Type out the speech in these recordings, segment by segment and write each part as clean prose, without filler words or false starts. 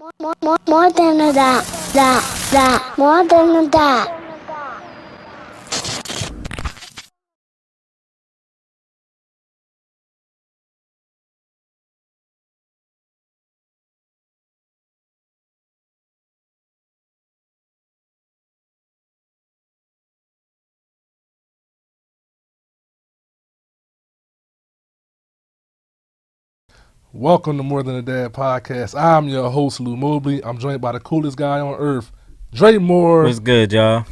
More than a dot, more than a dot. Welcome to More Than a Dad Podcast. I'm your host, Lou Mobley. I'm joined by the coolest guy on earth, Dre Moore. What's good, y'all?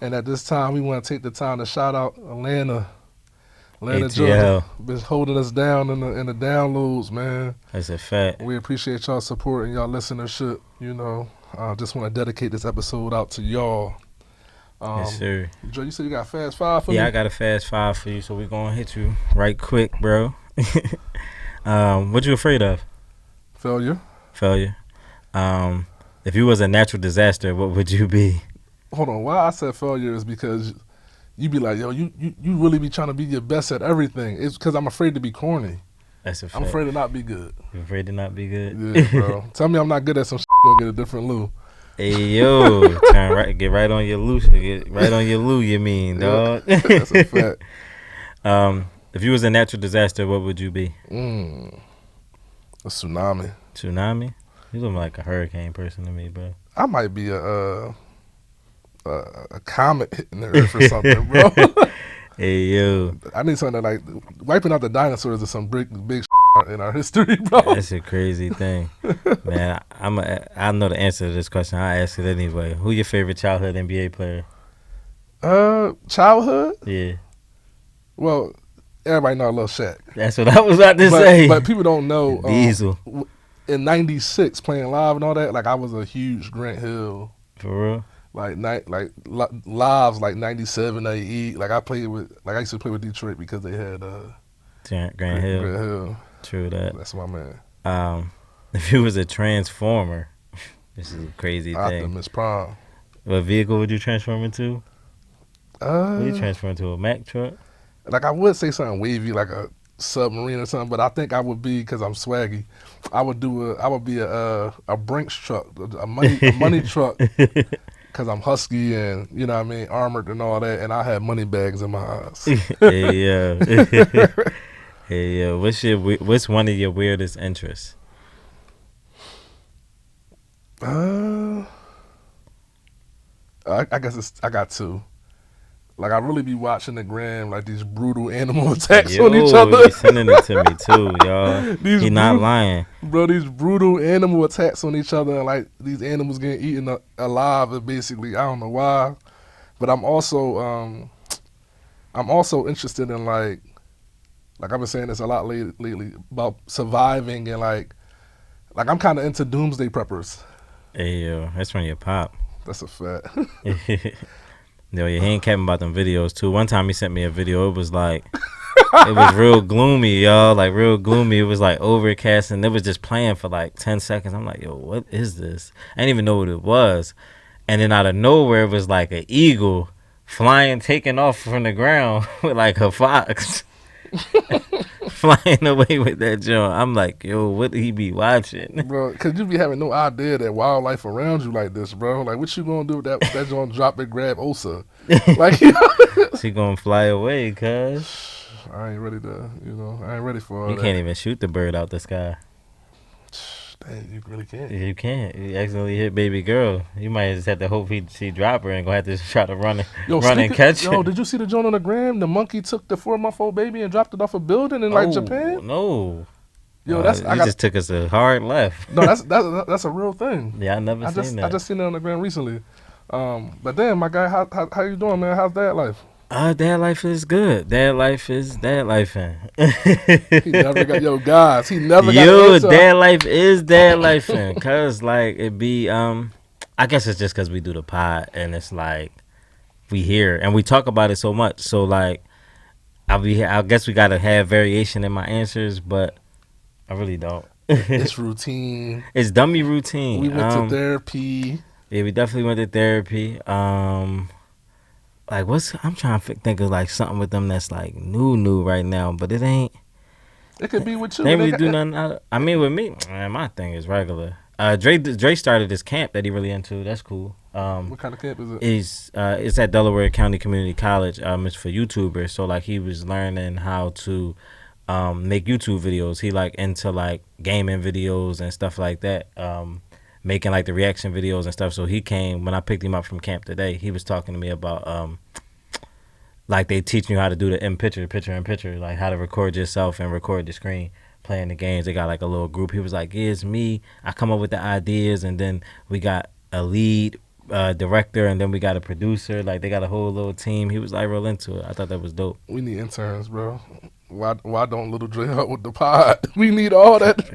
And at this time, we want to take the time to shout out Atlanta, ATL. Georgia. Been holding us down in the downloads, man. That's a fact. We appreciate y'all support and y'all listenership. You know, just want to dedicate this episode out to y'all. Yes, sir. Dre, you said you got a fast five for me? Yeah, I got a fast five for you, so we're going to hit you right quick, bro. What you afraid of? Failure. If you was a natural disaster, what would you be? Hold on. Why I said failure is because you be like, yo, you really be trying to be your best at everything. It's because I'm afraid to be corny. That's a fact. I'm afraid to not be good. You afraid to not be good? Yeah, bro. Tell me I'm not good at some shit, gonna get a different Lou. Hey, yo. Get right on your Lou. Get right on your Lou, you mean, dog. That's a fact. If you was a natural disaster, what would you be? A tsunami. Tsunami? You look like a hurricane person to me, bro. I might be a comet hitting the earth or something, bro. Hey, yo. I need something like wiping out the dinosaurs is some big shit in our history, bro. That's a crazy thing. Man, I know the answer to this question. I'll ask it anyway. Who your favorite childhood NBA player? Childhood? Yeah. Well, everybody know Lil Shaq. That's what I was about to say. But people don't know. Diesel. In '96, playing live and all that, like I was a huge Grant Hill. For real? Lives like '97, '98. Like I used to play with Detroit because they had Grant Hill. Grant Hill. True that. That's my man. If you was a transformer, this is a crazy thing. Optimus Prime. What vehicle would you transform into? What would you transform into? A Mack truck? Like I would say something wavy, like a submarine or something, but I think I would be, because I'm swaggy, I would be a Brinks truck, a money truck, because I'm husky and, you know what I mean, armored and all that, and I have money bags in my eyes. Hey, hey, what's one of your weirdest interests? I guess I got two. Like, I really be watching the gram, like these brutal animal attacks on each other. He's sending it to me too, y'all. He's not lying. Bro, these brutal animal attacks on each other, and like these animals getting eaten alive, and basically, I don't know why. But I'm also interested in like I've been saying this a lot lately about surviving, and like I'm kind of into doomsday preppers. Hey, yo, that's from your pop. That's a fact. Yo, he ain't capping about them videos too. One time he sent me a video. It was like, it was real gloomy, y'all. Like real gloomy. It was like overcast, and it was just playing for like 10 seconds. I'm like, yo, what is this? I didn't even know what it was. And then out of nowhere, it was like an eagle flying, taking off from the ground with like a fox. Flying away with that joint. I'm like, yo, what he be watching? Bro, because you be having no idea that wildlife around you like this, bro. Like, what you gonna do with that joint drop and grab Osa? Like, She gonna fly away, cuz. I ain't ready for all that. You can't even shoot the bird out the sky. Dang, you really can't. You can't. You accidentally hit baby girl. You might just have to hope she drop her and gonna have to try to run and catch her. Yo, did you see the joint on the gram? The monkey took the 4-month-old baby and dropped it off a building in like Japan. No. Yo, just took us a hard left. No, that's a real thing. Yeah, I seen that. I just seen it on the gram recently. But then, my guy, how you doing, man? How's dad life? Dad life is good. Dad life is dad lifing. He never got he never got yo, dad life is dad lifing. Cause like it be I guess it's just cause we do the pod and it's like we hear and we talk about it so much. So like I guess we gotta have variation in my answers, but I really don't. It's routine. It's dummy routine. We went to therapy. Yeah, we definitely went to therapy. Like I'm trying to think of like something with them that's like new right now, but it ain't. It could be with you. They really do nothing. I mean, with me, man, my thing is regular. Dre started this camp that he really into. That's cool. What kind of camp is it? It's at Delaware County Community College. It's for YouTubers. So like he was learning how to make YouTube videos. He like into like gaming videos and stuff like that. Making like the reaction videos and stuff. So he came when I picked him up from camp today. He was talking to me about like they teach you how to do the picture in picture, like how to record yourself and record the screen playing the games. They got like a little group. He was like, yeah, it's me. I come up with the ideas, and then we got a lead director, and then we got a producer. Like they got a whole little team. He was like real into it. I thought that was dope. We need interns, bro. Why don't Little Dre help with the pod? We need all that.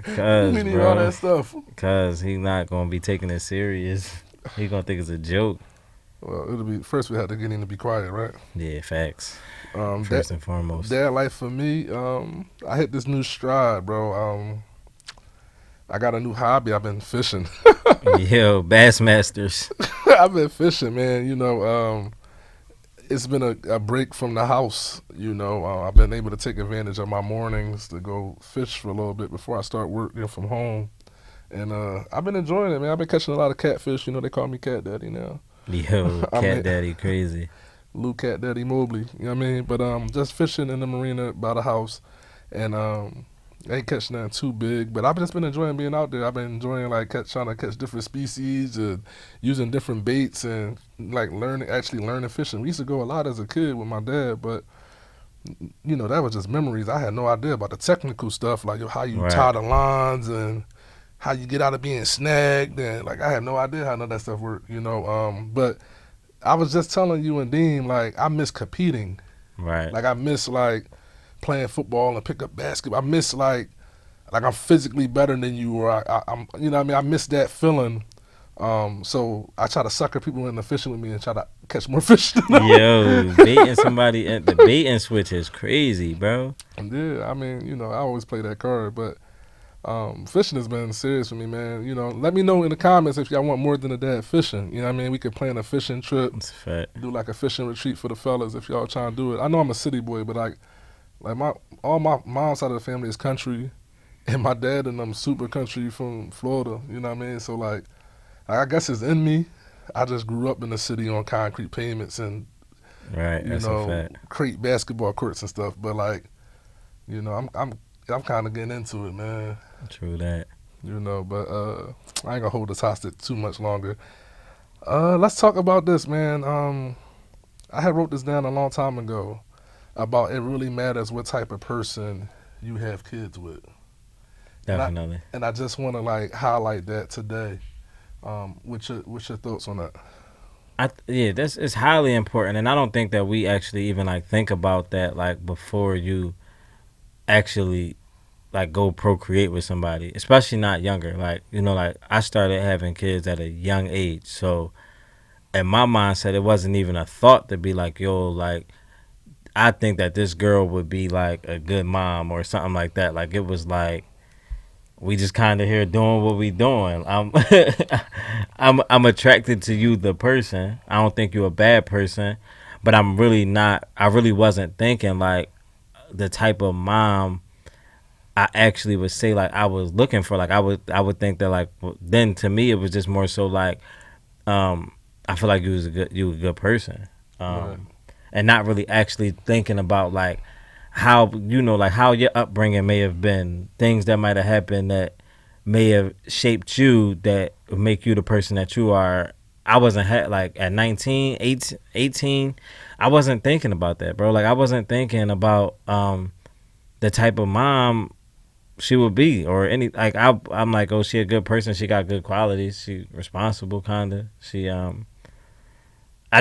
We need all that stuff. Cause he's not gonna be taking it serious. He gonna think it's a joke. Well, it'll be first. We had to get him to be quiet, right? Yeah, facts. First and foremost. Dad life for me. I hit this new stride, bro. I got a new hobby. I've been fishing. Yo, Bassmasters. I've been fishing, man. You know, it's been a break from the house. You know, I've been able to take advantage of my mornings to go fish for a little bit before I start working from home. And I've been enjoying it, man. I've been catching a lot of catfish. You know, they call me Cat Daddy now. Yo, Cat Daddy crazy. Lou Cat Daddy Mobley. You know what I mean? But just fishing in the marina by the house. And I ain't catching nothing too big, but I've just been enjoying being out there. I've been enjoying like trying to catch different species and using different baits and like learning fishing. We used to go a lot as a kid with my dad, but you know, that was just memories. I had no idea about the technical stuff, like how you tie the lines and how you get out of being snagged, and like I had no idea how none of that stuff worked, you know. But I was just telling you and Dean, like I miss competing. Right. Like I miss like playing football and pick up basketball. I miss like I'm physically better than you, or I'm you know what I mean. I miss that feeling. So I try to sucker people into fishing with me and try to catch more fish. Yo, baiting somebody at the baiting switch is crazy, bro. Yeah, I mean, you know, I always play that card, but fishing has been serious for me, man. You know, let me know in the comments if y'all want more than a dad fishing. You know what I mean? We could plan a fishing trip. That's a fact. Do like a fishing retreat for the fellas if y'all trying to do it. I know I'm a city boy, but like all my mom's side of the family is country, and my dad and them super country from Florida. You know what I mean? So like I guess it's in me. I just grew up in the city on concrete pavements and that's a fact. Crate basketball courts and stuff. But like, you know, I'm kind of getting into it, man. True that. You know, but I ain't gonna hold this hostage too much longer. Let's talk about this, man. I had wrote this down a long time ago about it really matters what type of person you have kids with. Definitely. And I just want to like highlight that today. What's your thoughts on that? It's highly important, and I don't think that we actually even like think about that like before you actually like go procreate with somebody, especially not younger. Like, you know, like I started having kids at a young age, so in my mindset it wasn't even a thought to be like, yo, like I think that this girl would be like a good mom or something like that. Like it was like we just kind of here doing what we doing. I'm attracted to you, the person. I don't think you're a bad person, but I'm really not. I really wasn't thinking like the type of mom I actually would say like I was looking for. Like I would think that like then to me it was just more so like I feel like you were a good person, and not really actually thinking about like how, you know, like how your upbringing may have been, things that might have happened that may have shaped you that make you the person that you are. I wasn't like at 19, 18, I wasn't thinking about that, bro. Like I wasn't thinking about the type of mom she would be or any, like I'm like, oh, she a good person, she got good qualities, she responsible kinda. She I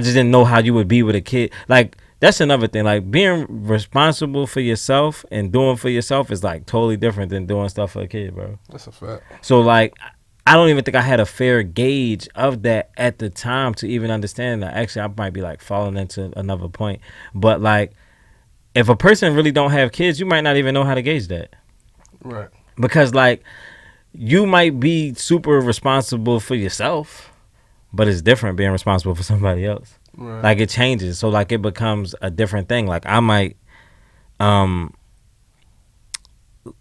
just didn't know how you would be with a kid. Like that's another thing. Like being responsible for yourself and doing for yourself is like totally different than doing stuff for a kid, bro. That's a fact. So like I don't even think I had a fair gauge of that at the time to even understand that. Actually, I might be like falling into another point. But like if a person really don't have kids, you might not even know how to gauge that. Right. Because like you might be super responsible for yourself, but it's different being responsible for somebody else. Right. Like it changes. So like it becomes a different thing. Like I might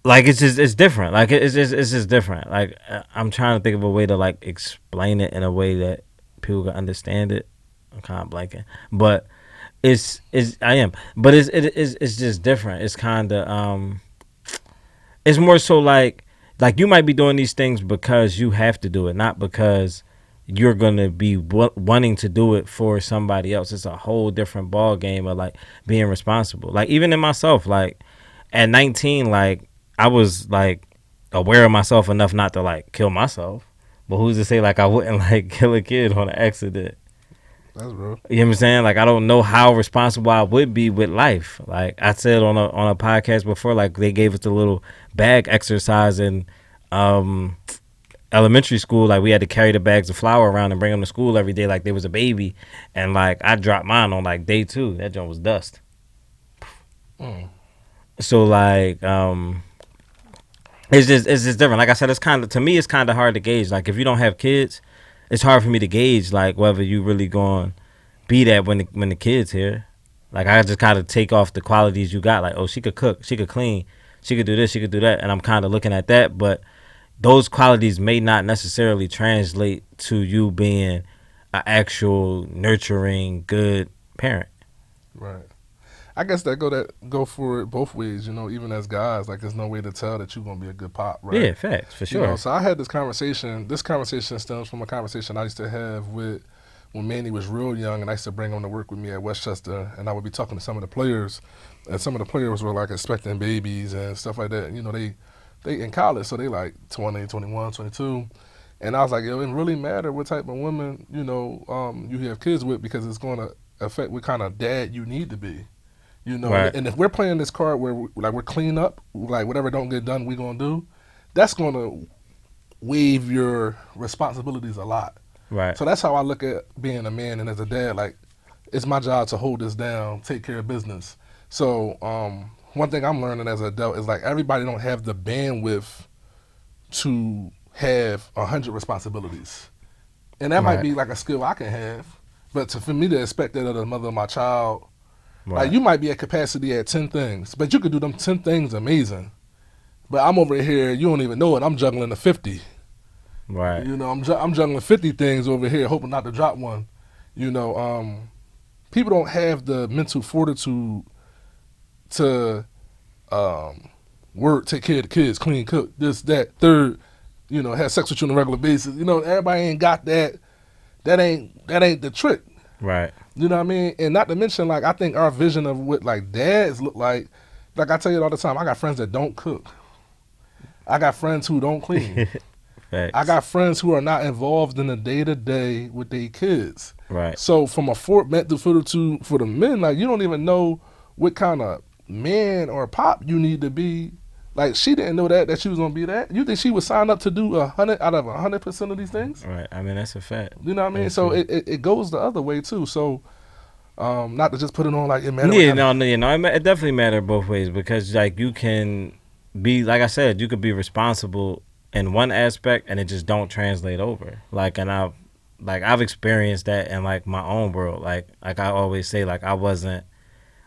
like it's different. Like it's just different. Like I'm trying to think of a way to like explain it in a way that people can understand it. I'm kind of blanking, but I am, but it's just different. It's kind of it's more so like you might be doing these things because you have to do it, not because you're gonna be wanting to do it for somebody else. It's a whole different ball game of like being responsible. Like even in myself, like at 19, like I was like aware of myself enough not to like kill myself. But who's to say like I wouldn't like kill a kid on an accident? That's real. You know what I'm saying? Like I don't know how responsible I would be with life. Like I said on a podcast before, like they gave us a little bag exercise in elementary school. Like we had to carry the bags of flour around and bring them to school every day like they was a baby. And like I dropped mine on like day 2. That joint was dust. So like it's just different. Like I said, it's kind of, to me it's kind of hard to gauge. Like if you don't have kids, it's hard for me to gauge like whether you really going to be that when the kids here. Like I just kind of take off the qualities you got. Like, oh, she could cook, she could clean, she could do this, she could do that, and I'm kind of looking at that. But those qualities may not necessarily translate to you being an actual nurturing, good parent. Right. I guess that go for it both ways, you know, even as guys, like there's no way to tell that you're gonna be a good pop, right? Yeah, facts, for sure. You know, so I had this conversation. This conversation stems from a conversation I used to have with when Manny was real young, and I used to bring him to work with me at Westchester, and I would be talking to some of the players, and some of the players were like expecting babies and stuff like that. And, you know, they in college, so they like 20, 21, 22. And I was like, yo, it really matter what type of woman, you know, you have kids with, because it's going to affect what kind of dad you need to be. You know, right. And if we're playing this card where we're clean up, like whatever don't get done, we're going to do, that's going to waive your responsibilities a lot. Right. So that's how I look at being a man and as a dad. Like, it's my job to hold this down, take care of business. So one thing I'm learning as an adult is like everybody don't have the bandwidth to have 100 responsibilities. And that might be like a skill I can have. But for me to expect that of the mother of my child, like you might be at capacity at 10 things, but you could do them 10 things amazing. But I'm over here, you don't even know it, I'm juggling the 50. Right. You know, I'm juggling 50 things over here, hoping not to drop one. You know, people don't have the mental fortitude to work, take care of the kids, clean, cook, this, that, third, you know, have sex with you on a regular basis. You know, everybody ain't got that. That ain't the trick. Right. You know what I mean? And not to mention, like, I think our vision of what, like, dads look like I tell you all the time, I got friends that don't cook. I got friends who don't clean. I got friends who are not involved in the day-to-day with their kids. Right. So from a mental fortitude for the men, like, you don't even know what kind of man or pop you need to be. Like, she didn't know that she was going to be that. You think she would sign up to do 100 out of 100% of these things? Right. I mean, that's a fact. You know what I mean? That's so true. it goes the other way, too. So not to just put it on like it matters. Yeah, it definitely matters both ways, because like you can be, like I said, you could be responsible in one aspect and it just don't translate over. Like, and I've experienced that in like my own world. Like I always say, like I wasn't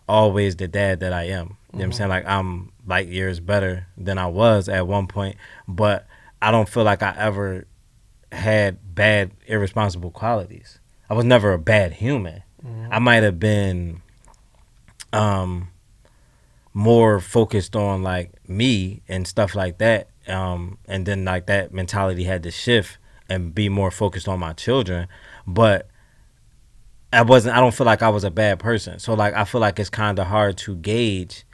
always the dad that I am. You know what I'm saying? Like I'm light years better than I was at one point, but I don't feel like I ever had bad, irresponsible qualities. I was never a bad human. I might have been more focused on like me and stuff like that, and then like that mentality had to shift and be more focused on my children. But I don't feel like I was a bad person. So like I feel like it's kind of hard to gauge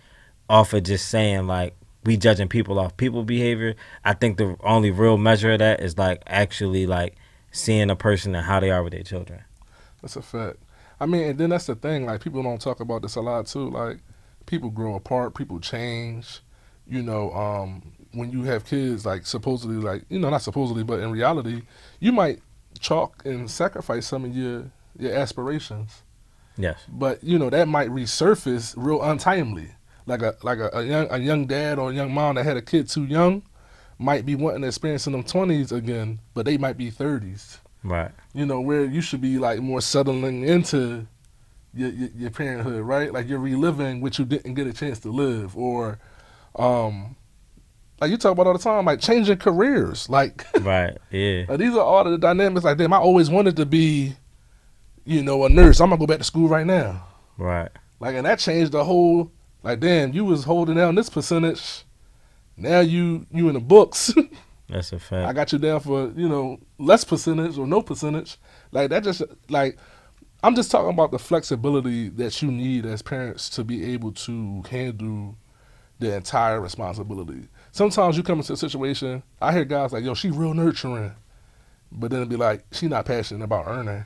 off of just saying like we judging people off people behavior. I think the only real measure of that is like actually like seeing a person and how they are with their children. That's a fact. I mean, and then that's the thing, like, people don't talk about this a lot, too. Like, people grow apart, people change. You know, when you have kids, like, supposedly, like, you know, not supposedly, but in reality, you might chalk and sacrifice some of your aspirations. Yes. But, you know, that might resurface real untimely. Like a young dad or a young mom that had a kid too young might be wanting to experience in them 20s again, but they might be 30s. Right. You know, where you should be like more settling into your parenthood, right? Like you're reliving what you didn't get a chance to live, or like you talk about all the time, like changing careers. Like, Right. Yeah. these are all the dynamics. Like, damn, I always wanted to be, a nurse. I'm gonna go back to school right now. Right. Like, and that changed the whole. Like, damn, you was holding down this percentage. Now you in the books. That's a fact. I got you down for less percentage or no percentage. Like that just like I'm just talking about the flexibility that you need as parents to be able to handle the entire responsibility. Sometimes you come into a situation, I hear guys like, yo, she real nurturing. But then it'd be like, she not passionate about earning.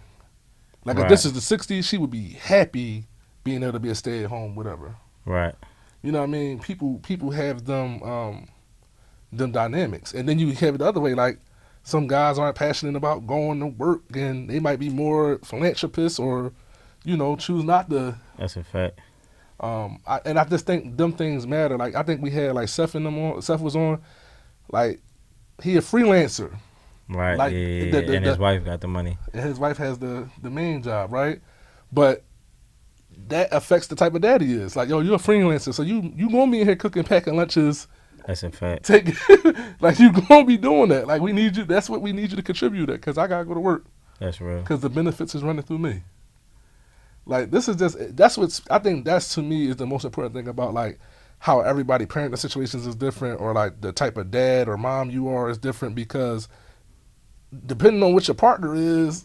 Like if this is the 60s, she would be happy being able to be a stay-at-home, whatever. Right. You know what I mean? People have them dynamics. And then you have it the other way, like some guys aren't passionate about going to work and they might be more philanthropists or, choose not to. That's a fact. I just think them things matter. Like I think we had like Seth and them on. Seth was on, like he a freelancer. Right. Like, yeah. And his wife got the money. And his wife has the main job, right? But that affects the type of dad he is. Like, yo, you're a freelancer, so you gonna be in here cooking, packing lunches. That's a fact. Like you gonna be doing that. Like we need you. That's what we need you to contribute at, because I gotta go to work. That's real. Because the benefits is running through me. Like this is that's what's. I think that's to me is the most important thing about like how everybody parenting situations is different, or like the type of dad or mom you are is different, because depending on what your partner is,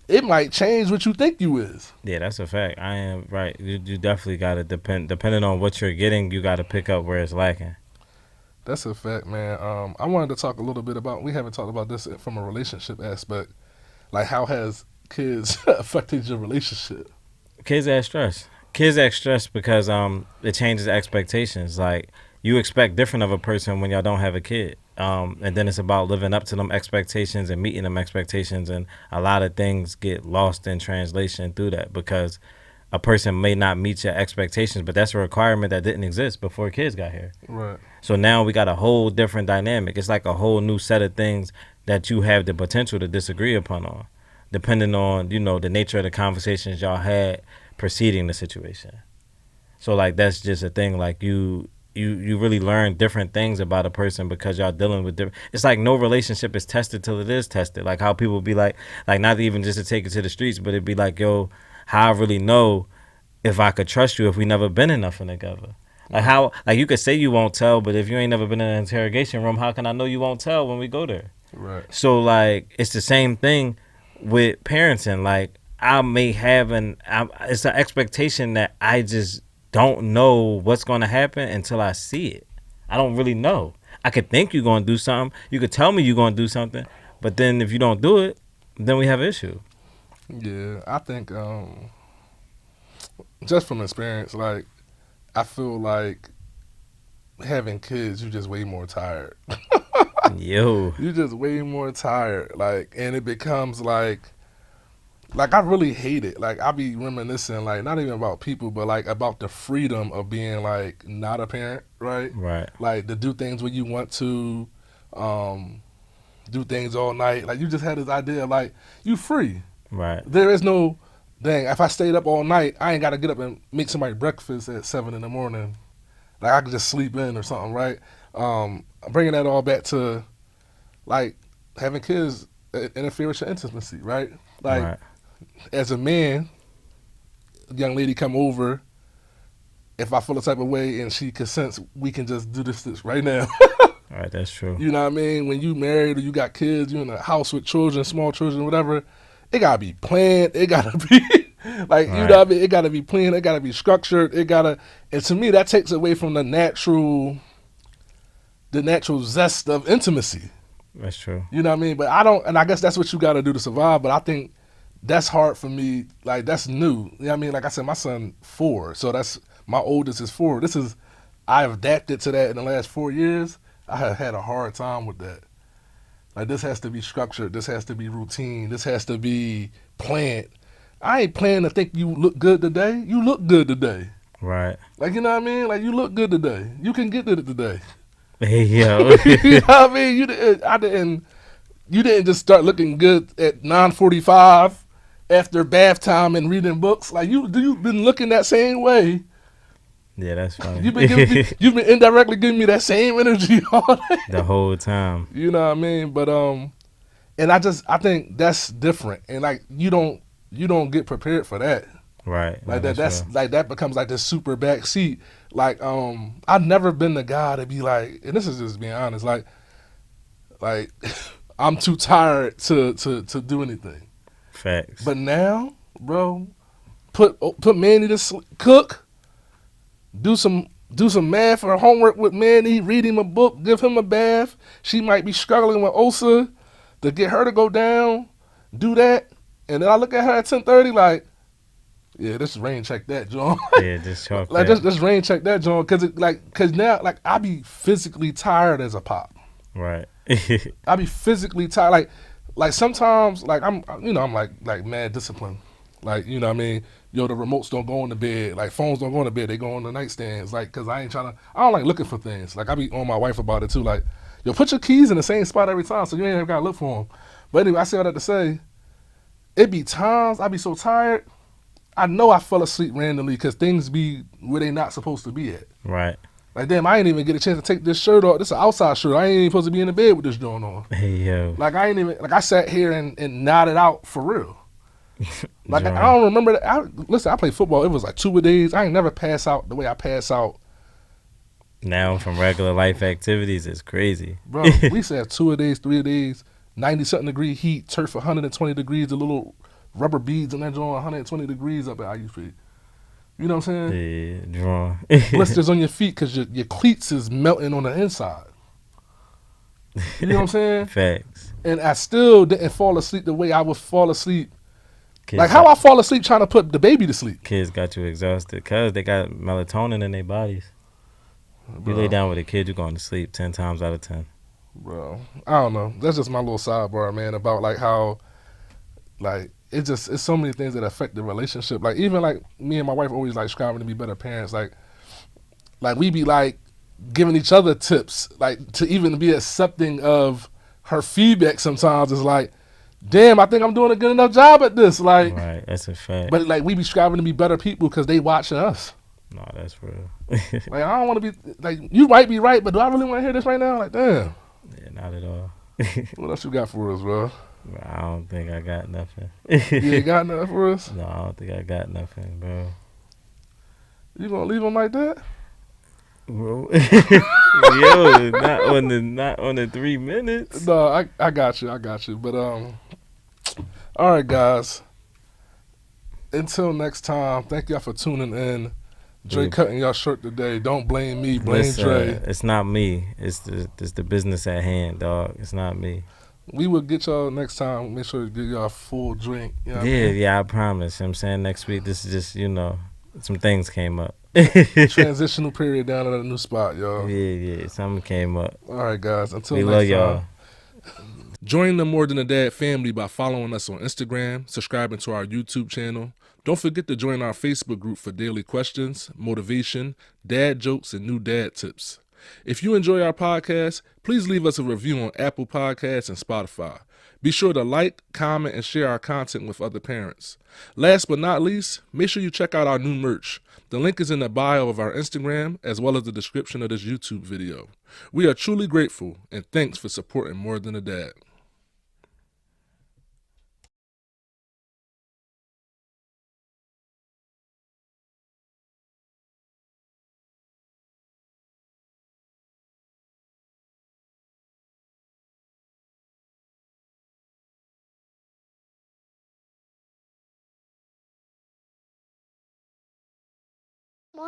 it might change what you think you is. Yeah, that's a fact. I am right. You definitely got to depending on what you're getting, you got to pick up where it's lacking. That's a fact, man. I wanted to talk a little bit about, we haven't talked about this from a relationship aspect. Like, how has kids affected your relationship? Kids act stress. Kids act stressed because it changes expectations. Like, you expect different of a person when y'all don't have a kid. And then it's about living up to them expectations and meeting them expectations. And a lot of things get lost in translation through that, because a person may not meet your expectations, but that's a requirement that didn't exist before kids got here. Right. So now we got a whole different dynamic. It's like a whole new set of things that you have the potential to disagree upon on, depending on, the nature of the conversations y'all had preceding the situation. So like that's just a thing. Like you really learn different things about a person because y'all dealing with different. It's like no relationship is tested till it is tested. Like how people be like not even just to take it to the streets, but it'd be like, yo, how I really know if I could trust you if we never been in nothing together. Like how, like you could say you won't tell, but if you ain't never been in an interrogation room, how can I know you won't tell when we go there? Right. So like it's the same thing with parenting. Like I may have it's an expectation that I just don't know what's going to happen until I see it. I don't really know. I could think you're going to do something. You could tell me you're going to do something, but then if you don't do it, then we have an issue. Yeah, I think just from experience, like I feel like having kids, you just way more tired. Yo. You just way more tired. Like, and it becomes like I really hate it. Like I be reminiscing, like not even about people, but like about the freedom of being like not a parent, right? Right. Like to do things when you want to, do things all night. Like you just had this idea of like you free. Right. There is no, dang, if I stayed up all night, I ain't got to get up and make somebody breakfast at 7 a.m. Like I could just sleep in or something, right? Bringing that all back to like having kids interfere with your intimacy, right? Like right. As a man, a young lady come over, if I feel a type of way and she consents, we can just do this right now. All right, that's true. You know what I mean? When you married or you got kids, you in a house with children, small children, whatever, it gotta be planned. It gotta be like, you know what I mean? It gotta be planned. It gotta be structured. And to me, that takes away from the natural zest of intimacy. That's true. You know what I mean? But I guess that's what you gotta do to survive. But I think that's hard for me. Like that's new. You know what I mean? Like I said, my son 4, so that's my oldest is 4. I've adapted to that in the last 4 years. I have had a hard time with that. Like this has to be structured. This has to be routine. This has to be planned. I ain't planning to think you look good today. You look good today. Right. Like, you know what I mean? Like you look good today. You can get to it today. Hey, yo. You know what I mean? You didn't just start looking good at 9:45 after bath time and reading books. Like you've been looking that same way Yeah, that's funny. You've been indirectly giving me that same energy all day. The whole time. You know what I mean? But and I think that's different, and like you don't get prepared for that. Right. Like no, that's real. like that becomes like this super back seat. Like I've never been the guy to be like, and this is just being honest, like I'm too tired to do anything. Facts. But now, bro, put Manny to sleep, cook, do some math or homework with Manny, read him a book, give him a bath. She might be struggling with ulcer, to get her to go down, do that, and then I look at her at 10:30 like, yeah, this rain check that, John. Yeah, just chalk Like that. just rain check that, John, cause now like I be physically tired as a pop. Right. I be physically tired. Like sometimes like I'm like mad disciplined. Like, you know what I mean? Yo, the remotes don't go on the bed. Like phones don't go on the bed. They go on the nightstands. Like, cause I don't like looking for things. Like I be on my wife about it too. Like, yo, put your keys in the same spot every time, so you ain't ever gotta look for them. But anyway, I say all that to say, it be times I be so tired. I know I fell asleep randomly because things be where they not supposed to be at. Right. Like, damn, I ain't even get a chance to take this shirt off. This is an outside shirt. I ain't even supposed to be in the bed with this joint on. Hey, yo. Like, I sat here and nodded out for real. Like, John. I don't remember that. Listen, I played football. It was like 2 a days. I ain't never pass out the way I pass out. Now from regular life activities, it's crazy. Bro, we used to have 2 a days, 3 a days, 90-something degree heat, turf 120 degrees, the little rubber beads in that joint, 120 degrees up at IUP. You know what I'm saying? Yeah, drawn. Blisters on your feet because your cleats is melting on the inside. You know what I'm saying? Facts. And I still didn't fall asleep the way I would fall asleep. Kids Like how I fall asleep trying to put the baby to sleep. Kids got you exhausted because they got melatonin in their bodies. Bro, You lay down with a kid, you're going to sleep 10 times out of 10. bro, I don't know. That's just my little sidebar, man, about like how, like, it's so many things that affect the relationship. Like even like me and my wife always like striving to be better parents. Like we be like giving each other tips, like to even be accepting of her feedback. Sometimes is like, damn, I think I'm doing a good enough job at this. Like, Right, that's a fact. but like we be striving to be better people because they watching us. No, that's real. Like I don't want to be like, you might be right, but do I really want to hear this right now? Like, damn. Yeah, not at all. What else you got for us, bro? I don't think I got nothing. You ain't got nothing for us? No, I don't think I got nothing, bro. You gonna leave them like that? Bro. Yo, not on the 3 minutes. No, I got you. But all right, guys. Until next time, thank y'all for tuning in. Dre cutting y'all shirt today. Don't blame me, blame Listen, Dre. it's not me. It's the business at hand, dog. It's not me. We will get y'all next time. Make sure to give y'all a full drink. You know what I mean? Yeah, I promise. You know what I'm saying next week, this is just, some things came up. Transitional period down at a new spot, y'all. Yeah, something came up. All right, guys. Until We next love time. y'all. Join the More Than a Dad family by following us on Instagram, subscribing to our YouTube channel. Don't forget to join our Facebook group for daily questions, motivation, dad jokes, and new dad tips. If you enjoy our podcast, please leave us a review on Apple Podcasts and Spotify. Be sure to like, comment, and share our content with other parents. Last but not least, make sure you check out our new merch. The link is in the bio of our Instagram as well as the description of this YouTube video. We are truly grateful, and thanks for supporting More Than a Dad.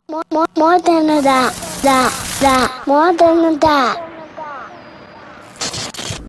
More than a dot, more than a dot.